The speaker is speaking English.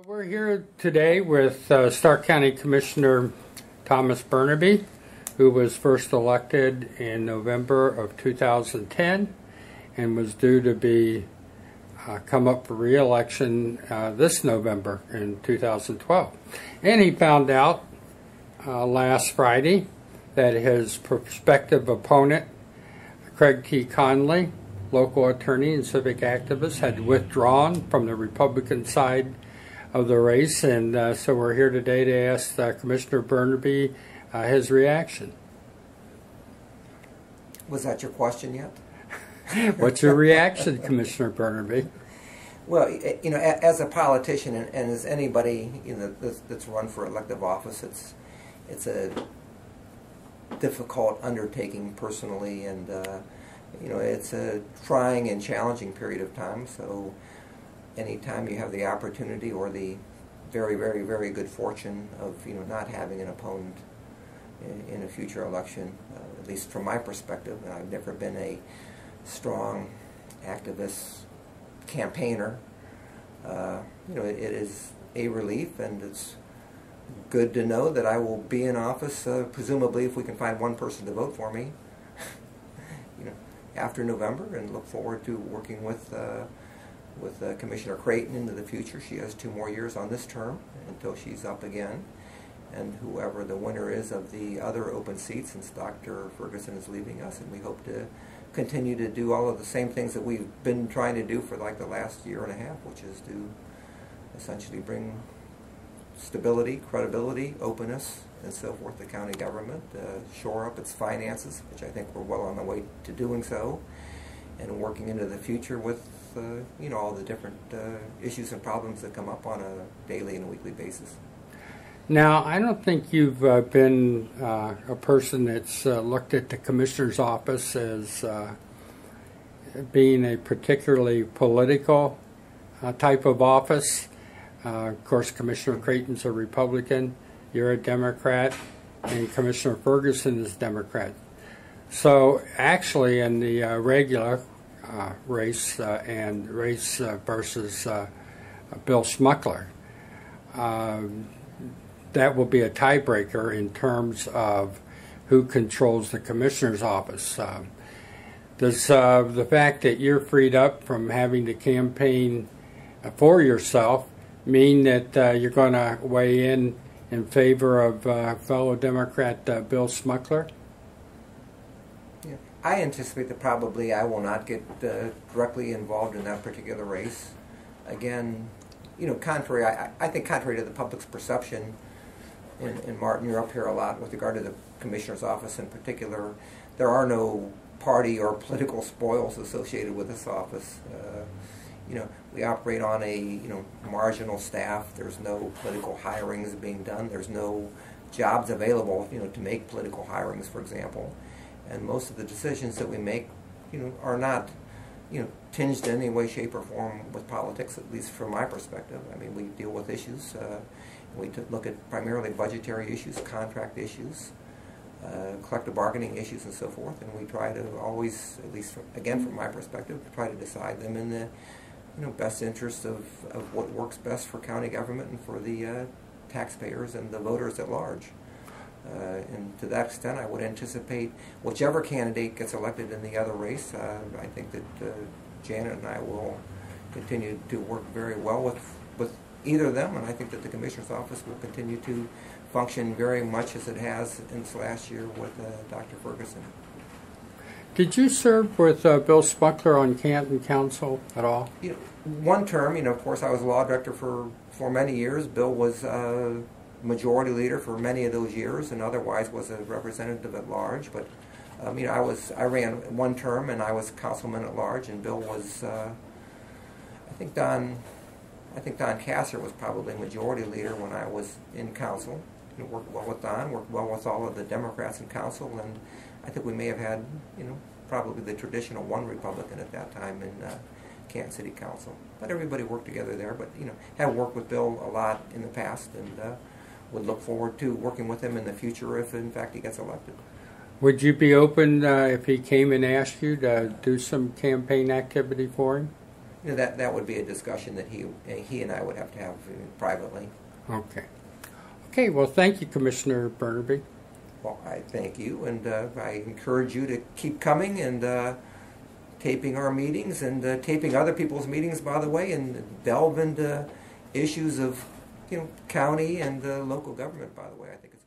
We're here today with Stark County Commissioner Thomas Bernabei, who was first elected in November of 2010 and was due to be come up for re-election this November in 2012. And he found out last Friday that his prospective opponent, Craig T. Conley, local attorney and civic activist, had withdrawn from the Republican side of the race, and so we're here today to ask Commissioner Bernabei his reaction. Was that your question yet? What's your reaction, Commissioner Bernabei? Well, you know, as a politician and as anybody that's run for elective office, it's a difficult undertaking personally, and you know, it's a trying and challenging period of time. So anytime you have the opportunity or the very good fortune of not having an opponent in a future election, at least from my perspective, and I've never been a strong activist campaigner, it is a relief, and it's good to know that I will be in office, presumably if we can find one person to vote for me, after November, and look forward to working with Commissioner Creighton into the future. She has 2 more years on this term until she's up again, and whoever the winner is of the other open seats, since Dr. Ferguson is leaving us, and we hope to continue to do all of the same things that we've been trying to do for like the last year and a half, which is to essentially bring stability, credibility, openness, and so forth to county government, shore up its finances, which I think we're well on the way to doing so, and working into the future with all the different issues and problems that come up on a daily and a weekly basis. Now, I don't think you've been a person that's looked at the Commissioner's office as being a particularly political type of office. Of course, Commissioner Creighton's a Republican, you're a Democrat, and Commissioner Ferguson is a Democrat. So actually in the regular race and race versus Bill Schmuckler, that will be a tiebreaker in terms of who controls the Commissioner's office. Does the fact that you're freed up from having to campaign for yourself mean that you're going to weigh in favor of fellow Democrat Bill Schmuckler? Yeah. I anticipate that probably I will not get directly involved in that particular race. Again, contrary, I think contrary to the public's perception, and Martin, you're up here a lot with regard to the Commissioner's office in particular, there are no party or political spoils associated with this office. We operate on a marginal staff. There's no political hirings being done. There's no jobs available to make political hirings, for example. And most of the decisions that we make are not tinged in any way, shape, or form with politics, at least from my perspective. I mean, we deal with issues. We look at primarily budgetary issues, contract issues, collective bargaining issues, and so forth. And we try to always, at least again from my perspective, try to decide them in the best interest of what works best for county government and for the taxpayers and the voters at large. And to that extent, I would anticipate whichever candidate gets elected in the other race, I think that Janet and I will continue to work very well with either of them, and I think that the Commissioner's office will continue to function very much as it has in this last year with Dr. Ferguson. Did you serve with Bill Schmuckler on Canton Council at all? One term, of course, I was law director for many years. Bill was majority leader for many of those years, and otherwise was a representative at large. But I ran one term, and I was councilman at large, and Bill was, I think Don Kasser was probably majority leader when I was in council. Worked well with Don, worked well with all of the Democrats in council, and I think we may have had, probably the traditional one Republican at that time in Canton City Council. But everybody worked together there. But have worked with Bill a lot in the past, and would look forward to working with him in the future if, in fact, he gets elected. Would you be open if he came and asked you to do some campaign activity for him? that would be a discussion that he and I would have to have privately. Okay. Okay, well, thank you, Commissioner Bernabei. Well, I thank you, and I encourage you to keep coming and taping our meetings and taping other people's meetings, by the way, and delve into issues of county and local government, by the way. I think it's